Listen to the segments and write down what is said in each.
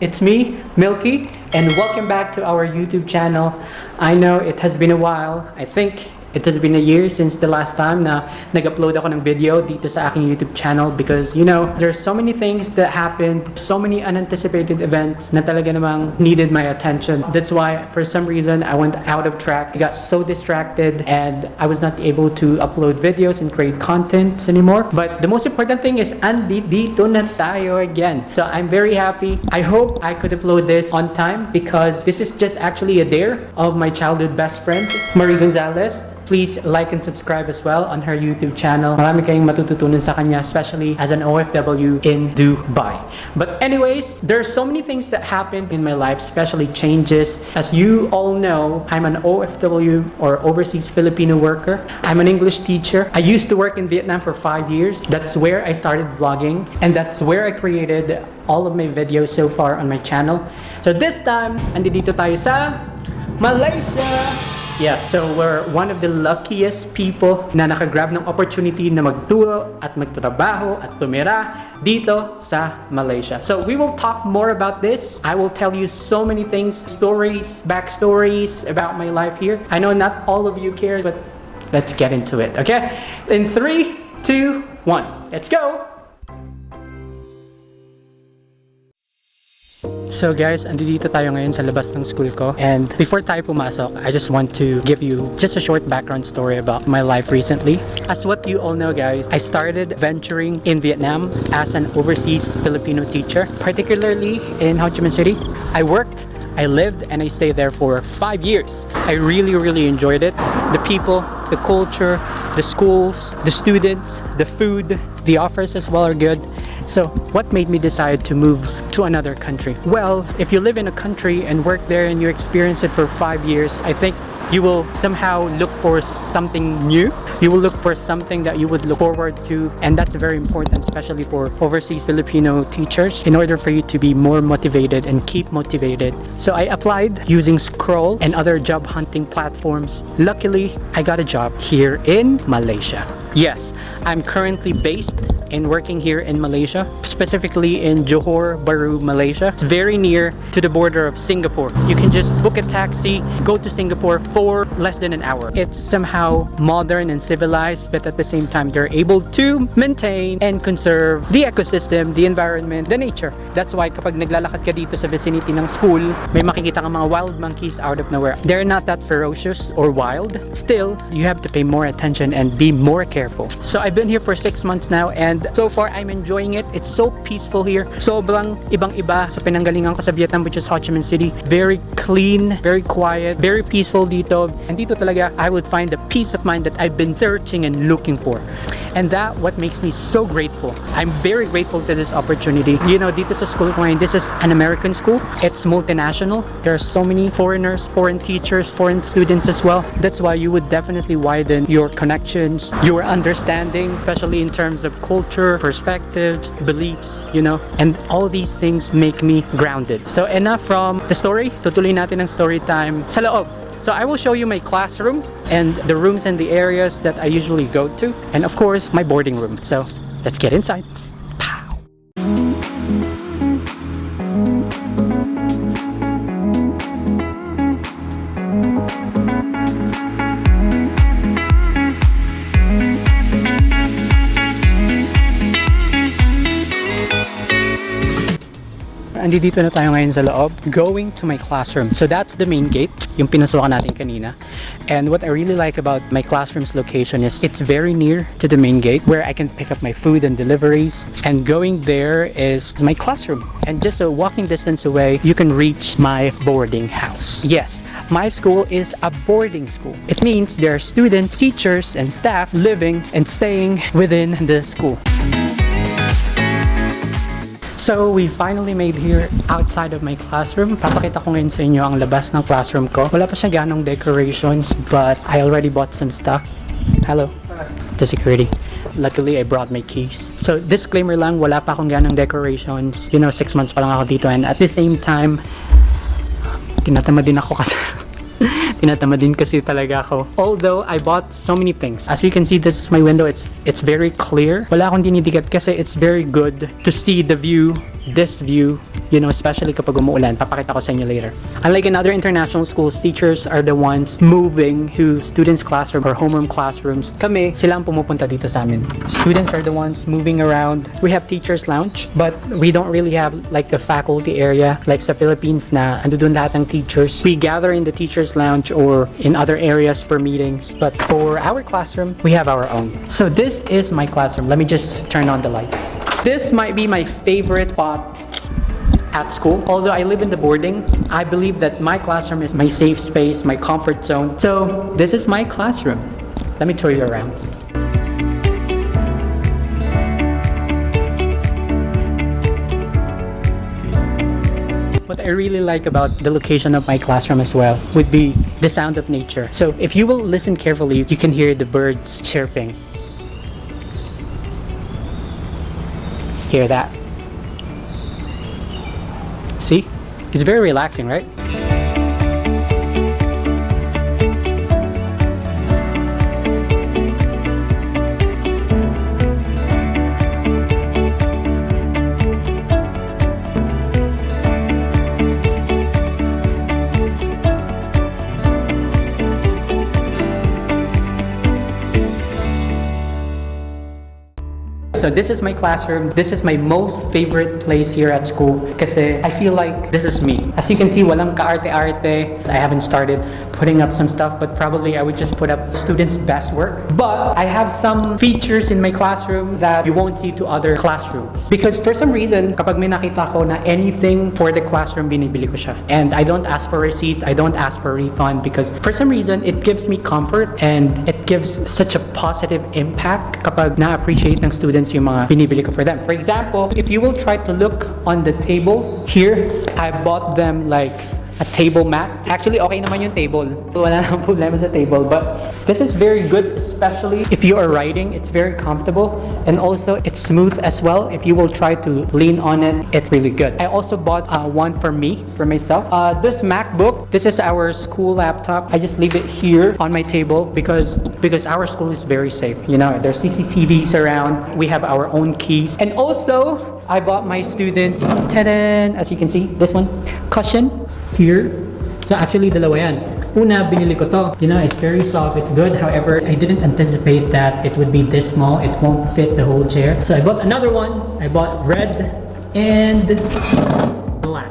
It's me, Milky, and welcome back to our YouTube channel. I know it has been a while. I think it has been a year since the last time na nag-upload ako ng video dito sa aking YouTube channel because, you know, there's so many things that happened, so many unanticipated events na talaga namang needed my attention. That's why, for some reason, I went out of track. I got so distracted and I was not able to upload videos and create content anymore. But the most important thing is, andito na tayo again. So I'm very happy. I hope I could upload this on time because this is just actually a dare of my childhood best friend, Marie Gonzalez. Please like and subscribe as well on her YouTube channel. Marami kayong matututunan sa kanya, especially as an OFW in Dubai. But anyways, there are so many things that happened in my life, especially changes. As you all know, I'm an OFW or overseas Filipino worker. I'm an English teacher. I used to work in Vietnam for 5 years. That's where I started vlogging, and that's where I created all of my videos so far on my channel. So this time, andito tayo sa Malaysia! Yeah, so we're one of the luckiest people na nakagrab ng opportunity na magturo at magtrabaho at tumira dito sa Malaysia. So we will talk more about this. I will tell you so many things, stories, backstories about my life here. I know not all of you care, but let's get into it, okay? In 3, 2, 1, let's go! So guys, andito tayo ngayon sa labas ng school ko, and before tayo pumasok, I just want to give you just a short background story about my life recently. As what you all know guys, I started venturing in Vietnam as an overseas Filipino teacher, particularly in Ho Chi Minh City. I worked, I lived, and I stayed there for 5 years. I really enjoyed it. The people, the culture, the schools, the students, the food, the offers as well are good. So, what made me decide to move to another country? Well, if you live in a country and work there and you experience it for 5 years, I think you will somehow look for something new. You will look for something that you would look forward to, and that's very important, especially for overseas Filipino teachers, in order for you to be more motivated and keep motivated. So I applied using Scroll and other job hunting platforms. Luckily, I got a job here in Malaysia. Yes, I'm currently based and working here in Malaysia, specifically in Johor Bahru, Malaysia. It's very near to the border of Singapore. You can just book a taxi, go to Singapore for less than an hour. It's somehow modern and civilized, but at the same time, they're able to maintain and conserve the ecosystem, the environment, the nature. That's why kapag naglalakad ka dito sa vicinity ng school, may makikita kang mga wild monkeys out of nowhere. They're not that ferocious or wild. Still, you have to pay more attention and be more careful. So I've been here for 6 months now, and so far I'm enjoying it. It's so peaceful here. Sobrang ibang-iba sa pinanggalingan ko sa Vietnam, which is Ho Chi Minh City. Very clean, very quiet, very peaceful dito. And dito talaga I would find the peace of mind that I've been searching and looking for. And that what makes me so grateful. I'm very grateful to this opportunity. You know, dito sa school ko ngayon, this is an American school. It's multinational. There are so many foreigners, foreign teachers, foreign students as well. That's why you would definitely widen your connections, your understanding, especially in terms of culture, perspectives, beliefs, you know. And all these things make me grounded. So enough from the story. Tutuloy natin ang story time sa loob. So I will show you my classroom and the rooms and the areas that I usually go to, and of course my boarding room. So let's get inside. Pow. Andito na tayo ngayon sa loob, going to my classroom. So that's the main gate, yung pinasukan natin kanina. And what I really like about my classroom's location is it's very near to the main gate where I can pick up my food and deliveries. And going there is my classroom. And just a walking distance away, you can reach my boarding house. Yes, my school is a boarding school. It means there are students, teachers, and staff living and staying within the school. So we finally made here outside of my classroom. Papakita ko ngayon sa inyo ang labas ng classroom ko. Wala pa siya ganong decorations, but I already bought some stuff. Hello to security. Luckily, I brought my keys. So disclaimer lang, wala pa akong ganong decorations. You know, 6 months pa lang ako dito, and at the same time, tinatamad din ako kasi Tinatamad din kasi talaga ako. Although, I bought so many things. As you can see, this is my window. It's very clear. Wala akong dinidikit kasi it's very good to see the view, this view, you know, especially kapag umuulan. Papakita ko sa inyo later. Unlike in other international schools, teachers are the ones moving to students' classroom or homeroom classrooms. Kami, sila ang pumupunta dito sa amin. Students are the ones moving around. We have teachers' lounge, but we don't really have like the faculty area like sa Philippines na andun lahat ng teachers. We gather in the teachers' lounge or in other areas for meetings, but for our classroom, we have our own. So this is my classroom. Let me just turn on the lights. This might be my favorite spot at school. Although I live in the boarding, I believe that my classroom is my safe space, my comfort zone. So this is my classroom. Let me tour you around. What I really like about the location of my classroom as well would be the sound of nature. So if you will listen carefully, you can hear the birds chirping. Hear that? See? It's very relaxing, right? So this is my classroom. This is my most favorite place here at school kasi I feel like this is me. As you can see, walang kaarte-arte. I haven't started putting up some stuff, but probably I would just put up students' best work. But I have some features in my classroom that you won't see to other classrooms. Because for some reason, kapag may nakita ko na anything for the classroom, binibili ko siya. And I don't ask for receipts, I don't ask for refund because for some reason, it gives me comfort and it gives such a positive impact kapag na-appreciate ng students yung mga binibili ko for them. For example, if you will try to look on the tables here, I bought them like a table mat. Actually, okay naman yung table. Wala nang problema sa table. But this is very good, especially if you are writing. It's very comfortable. And also, it's smooth as well. If you will try to lean on it, it's really good. I also bought one for me, for myself. This MacBook, this is our school laptop. I just leave it here on my table because our school is very safe. You know, there's CCTVs around. We have our own keys. And also, I bought my students, ta-da! As you can see, this one, cushion here. So actually, dalawa yan. Una, binili ko to. You know, it's very soft, it's good. However, I didn't anticipate that it would be this small. It won't fit the whole chair. So I bought another one. I bought red and black.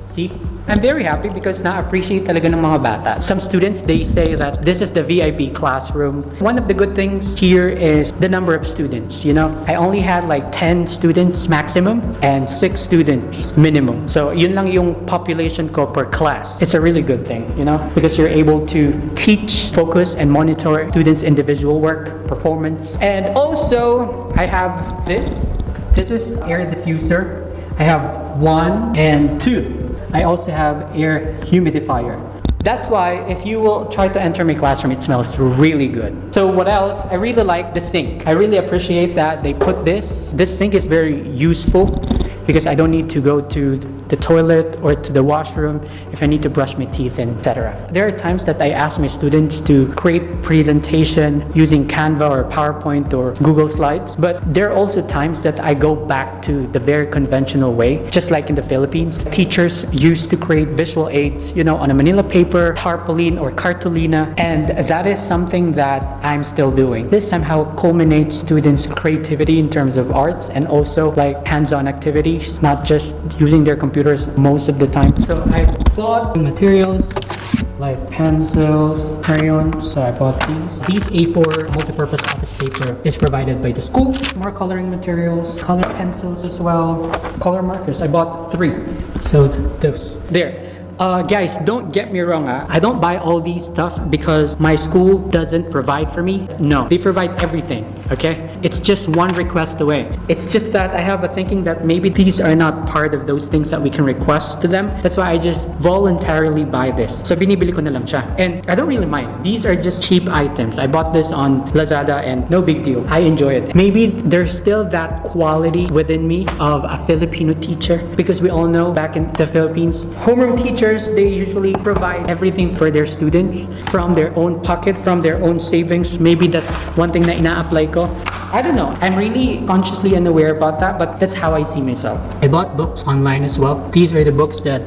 See? I'm very happy because na-appreciate talaga ng mga bata. Some students, they say that this is the VIP classroom. One of the good things here is the number of students, you know. I only had like 10 students maximum and 6 students minimum. So yun lang yung population ko per class. It's a really good thing, you know, because you're able to teach, focus, and monitor students' individual work, performance. And also, I have this. This is air diffuser. I have 1 and 2. I also have air humidifier. That's why if you will try to enter my classroom, it smells really good. So what else? I really like the sink. I really appreciate that they put this. This sink is very useful because I don't need to go to the toilet or to the washroom if I need to brush my teeth, etc. There are times that I ask my students to create presentation using Canva or PowerPoint or Google Slides, but there are also times that I go back to the very conventional way, just like in the Philippines. Teachers used to create visual aids, you know, on a Manila paper, tarpaulin or cartolina, and that is something that I'm still doing. This somehow culminates students' creativity in terms of arts and also like hands-on activities, not just using their computers most of the time. So I bought materials like pencils, crayons. So I bought these. These A4 multi-purpose office paper is provided by the school. More coloring materials, color pencils as well, color markers. I bought 3. So those there. Guys, don't get me wrong. I don't buy all these stuff because my school doesn't provide for me. No, they provide everything, okay? It's just one request away. It's just that I have a thinking that maybe these are not part of those things that we can request to them. That's why I just voluntarily buy this. So binibili ko na lang siya. And I don't really mind. These are just cheap items. I bought this on Lazada and no big deal. I enjoy it. Maybe there's still that quality within me of a Filipino teacher because we all know back in the Philippines, homeroom teachers teachers, they usually provide everything for their students from their own pocket, from their own savings. Maybe that's one thing na ina-apply ko. I don't know. I'm really consciously unaware about that, but that's how I see myself. I bought books online as well. These are the books that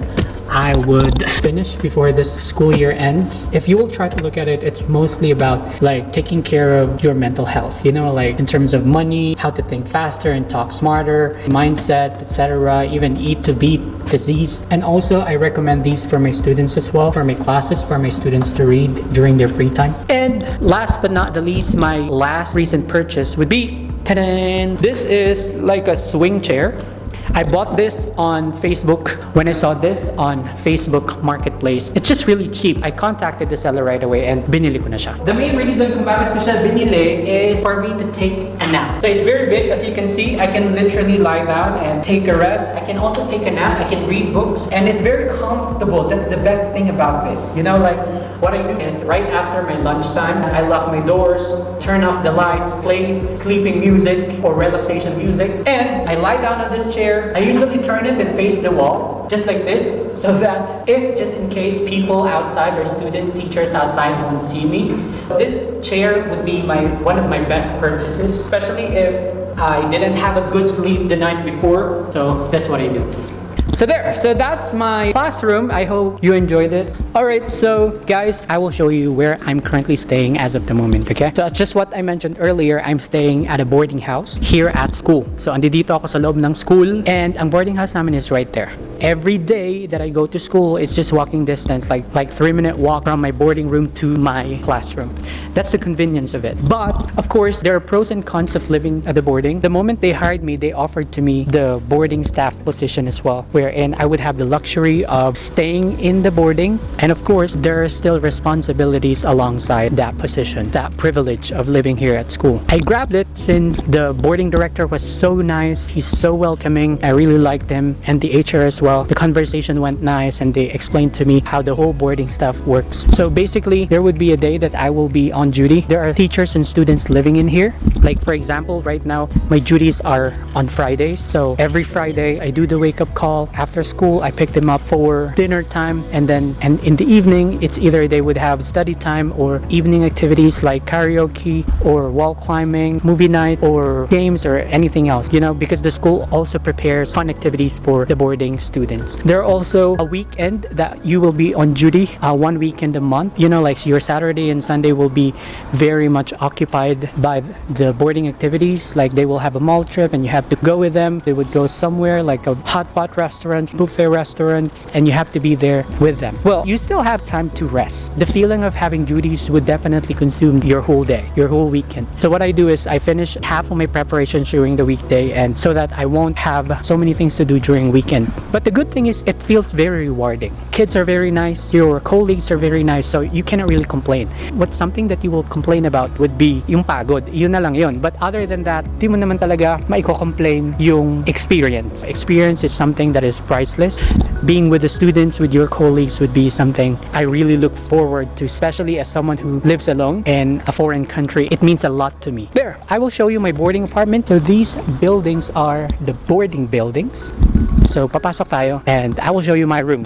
I would finish before this school year ends. If you will try to look at it, it's mostly about like taking care of your mental health, you know, like in terms of money, how to think faster and talk smarter, mindset, etc., even eat to beat disease. And also I recommend these for my students as well, for my classes, for my students to read during their free time. And last but not the least, my last recent purchase would be, ta-da! This is like a swing chair. I bought this on Facebook when I saw this on Facebook Marketplace. It's just really cheap. I contacted the seller right away and binili ko na siya. The main reason kung bakit ko siya binili is for me to take a nap. So it's very big, as you can see. I can literally lie down and take a rest. I can also take a nap. I can read books. And it's very comfortable. That's the best thing about this. You know, like what I do is right after my lunchtime, I lock my doors, turn off the lights, play sleeping music or relaxation music, and I lie down on this chair. I usually turn it and face the wall, just like this, so that if just in case people outside or students, teachers outside won't see me, this chair would be one of my best purchases, especially if I didn't have a good sleep the night before. So that's what I do. So that's my classroom. I hope you enjoyed it. Alright, so guys, I will show you where I'm currently staying as of the moment, okay? So that's just what I mentioned earlier. I'm staying at a boarding house here at school. So andito ako sa loob ng school and ang boarding house namin is right there. Every day that I go to school, it's just walking distance, like 3-minute walk from my boarding room to my classroom. That's the convenience of it. But of course, there are pros and cons of living at the boarding. The moment they hired me, they offered to me the boarding staff position as well, wherein I would have the luxury of staying in the boarding. And of course, there are still responsibilities alongside that position, that privilege of living here at school. I grabbed it since the boarding director was so nice. He's so welcoming. I really liked him, and the HR as well. The conversation went nice and they explained to me how the whole boarding stuff works. So basically, there would be a day that I will be on duty. There are teachers and students living in here. Like for example, right now, my duties are on Fridays. So every Friday, I do the wake-up call. After school, I pick them up for dinner time. And in the evening, it's either they would have study time or evening activities like karaoke or wall climbing, movie night, or games or anything else, you know, because the school also prepares fun activities for the boarding students. There are also a weekend that you will be on duty, one weekend a month. You know, like your Saturday and Sunday will be very much occupied by the boarding activities. Like they will have a mall trip and you have to go with them. They would go somewhere like a hot pot restaurant, buffet restaurant, and you have to be there with them. Well, you still have time to rest. The feeling of having duties would definitely consume your whole day, your whole weekend. So what I do is I finish half of my preparations during the weekday, and so that I won't have so many things to do during weekend. But the good thing is it feels very rewarding. Kids are very nice, your colleagues are very nice, so you cannot really complain. What's something that you will complain about would be yung pagod. Yun na lang yun. But other than that, di mo naman talaga maiko-complain yung experience. Experience is something that is priceless. Being with the students, with your colleagues would be something I really look forward to, especially as someone who lives alone in a foreign country. It means a lot to me. There, I will show you my boarding apartment. So these buildings are the boarding buildings. So papasok tayo and I will show you my room.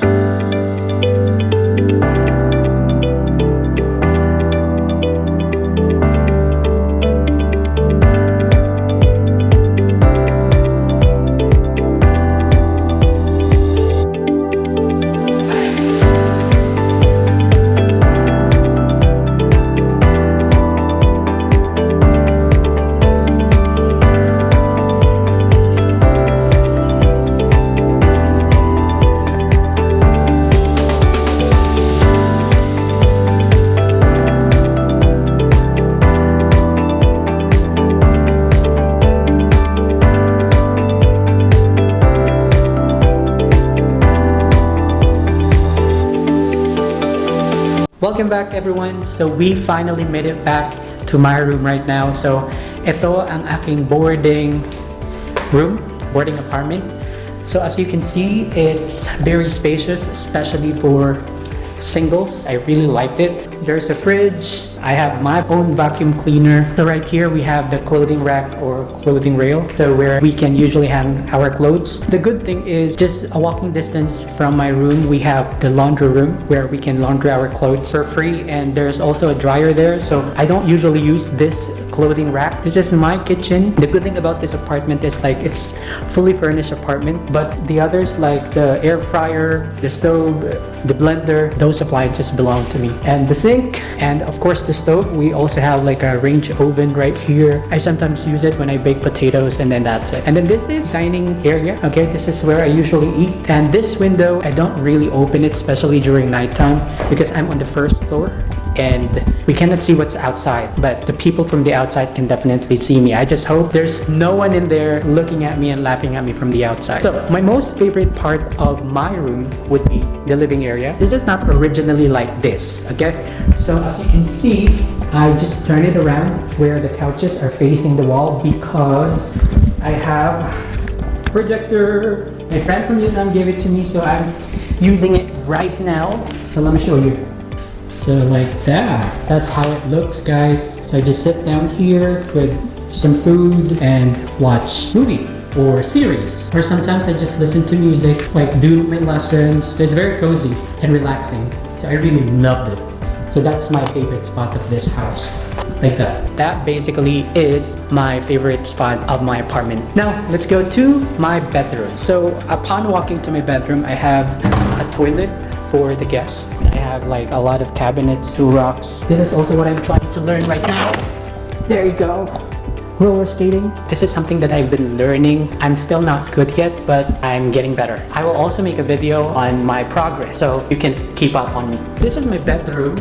Welcome back everyone. So we finally made it back to my room right now. So ito ang aking boarding room, boarding apartment. So as you can see, it's very spacious, especially for singles. I really liked it. There's a fridge, I have my own vacuum cleaner. So right here we have the clothing rack or clothing rail, so where we can usually hang our clothes. The good thing is just a walking distance from my room, we have the laundry room where we can launder our clothes for free, and there's also a dryer there. So I don't usually use this clothing rack. This is my kitchen. The good thing about this apartment is like it's fully furnished apartment, but the others like the air fryer, the stove, the blender, those appliances belong to me. And the sink, and of course the stove, we also have like a range oven right here. I sometimes use it when I bake potatoes, and then that's it. And then this is dining area. Okay, this is where I usually eat. And this window, I don't really open it, especially during nighttime, because I'm on the first floor and we cannot see what's outside, but the people from the outside can definitely see me. I just hope there's no one in there looking at me and laughing at me from the outside. So my most favorite part of my room would be the living area. This is not originally like this, okay? So as you can see, I just turn it around where the couches are facing the wall because I have projector. My friend from Vietnam gave it to me, so I'm using it right now. So let me show you. So like that, that's how it looks, guys. So I just sit down here with some food and watch movie or series, or sometimes I just listen to music, like do my lessons. It's very cozy and relaxing, so I really loved it. So that's my favorite spot of this house, like that. That basically is my favorite spot of my apartment. Now let's go to my bedroom. So upon walking to my bedroom, I have a toilet for the guests. I have like a lot of cabinets, 2 rocks. This is also what I'm trying to learn right now. There you go. Roller skating. This is something that I've been learning. I'm still not good yet, but I'm getting better. I will also make a video on my progress, so you can keep up on me. This is my bedroom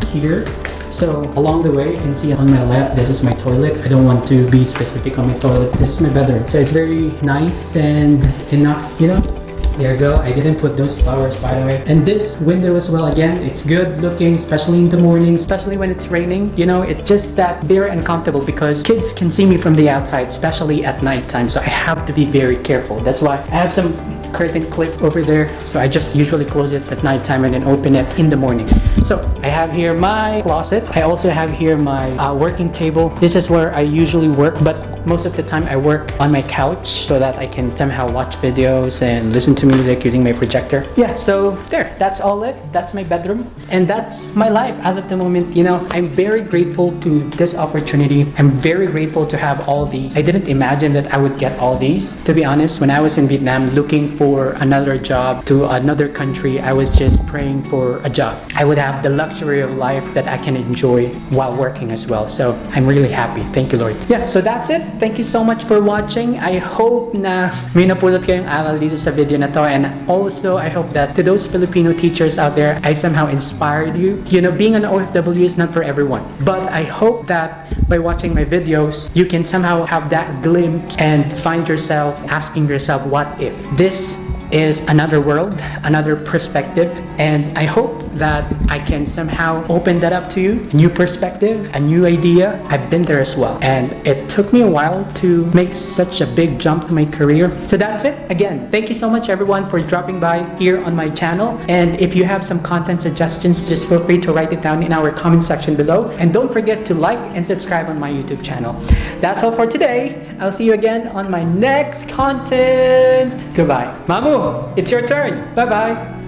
here. So along the way, you can see on my left, this is my toilet. I don't want to be specific on my toilet. This is my bedroom. So it's very nice and enough, you know. There you go. I didn't put those flowers, by the way. And this window as well, again, it's good looking, especially in the morning, especially when it's raining. You know, it's just that very uncomfortable because kids can see me from the outside, especially at nighttime. So I have to be very careful. That's why I have some curtain clip over there. So I just usually close it at nighttime and then open it in the morning. So I have here my closet. I also have here my working table. This is where I usually work, but most of the time I work on my couch so that I can somehow watch videos and listen to music using my projector. Yeah, so there, that's all it. That's my bedroom, and that's my life as of the moment. You know, I'm very grateful to this opportunity. I'm very grateful to have all these. I didn't imagine that I would get all these. To be honest, when I was in Vietnam looking for another job to another country, I was just praying for a job. I would have the luxury of life that I can enjoy while working as well. So I'm really happy. Thank you, Lord. Yeah, so that's it. Thank you so much for watching. I hope na may napulot kayong aral dito sa video na to, and also I hope that to those Filipino teachers out there, I somehow inspired you. You know, being an OFW is not for everyone, but I hope that by watching my videos, you can somehow have that glimpse and find yourself asking yourself, what if? This is another world, another perspective, and I hope that I can somehow open that up to you. A new perspective, a new idea. I've been there as well, and it took me a while to make such a big jump to my career. So that's it. Again, thank you so much everyone for dropping by here on my channel, and if you have some content suggestions, just feel free to write it down in our comment section below, and don't forget to like and subscribe on my YouTube channel. That's all for today. I'll see you again on my next content. Goodbye. Mamu, it's your turn. Bye-bye.